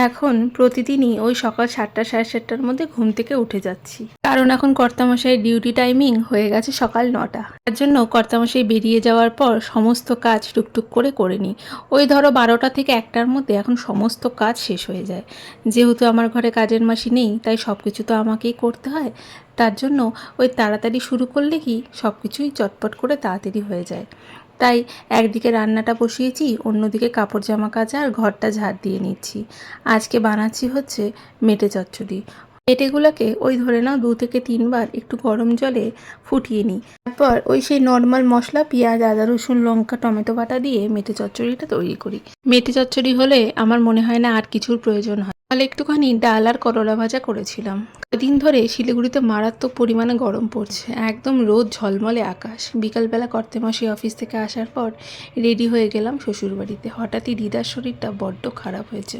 এখন প্রতিদিনই ওই সকাল 7টা সাড়ে 7টার মধ্যে ঘুম থেকে উঠে যাচ্ছি, কারণ এখন কর্তামশাইয়ের ডিউটি টাইমিং হয়ে গেছে সকাল 9টা। তার জন্য কর্তামশাই বেরিয়ে যাওয়ার পর সমস্ত কাজ টুকটুক করে নিই। ওই ধরো 12টা থেকে 1টার মধ্যে এখন সমস্ত কাজ শেষ হয়ে যায়। যেহেতু আমার ঘরে কাজের মাসি নেই, তাই সব কিছু তো আমাকেই করতে হয়। তার জন্য ওই তাড়াতাড়ি শুরু করলে কি সব কিছুই চটপট করে তাড়াতাড়ি হয়ে যায়। তাই একদিকে রান্নাটা বসিয়েছি, অন্যদিকে কাপড় জামা কাচা আর ঘরটা ঝাড় দিয়ে নিচ্ছি। আজকে বানাচ্ছি হচ্ছে মেটে চচ্চড়ি। মেটেগুলোকে ওই ধরে নাও 2 থেকে 3 বার একটু গরম জলে ফুটিয়ে নিই। তারপর ওই সেই নর্মাল মশলা পেঁয়াজ আদা রসুন লঙ্কা টমেটো বাটা দিয়ে মেটে চচ্চড়িটা তৈরি করি। মেটে চচ্চড়ি হলে আমার মনে হয় না আর কিছুর প্রয়োজন হয়। তাহলে একটুখানি ডাল আর করলা ভাজা করেছিলাম। কদিন ধরে শিলিগুড়িতে মারাত্মক পরিমাণে গরম পড়ছে, একদম রোদ ঝলমলে আকাশ। বিকালবেলা কর্তেমাসি অফিস থেকে আসার পর রেডি হয়ে গেলাম শ্বশুরবাড়িতে। হঠাৎই দিদার শরীরটা বড্ড খারাপ হয়েছে।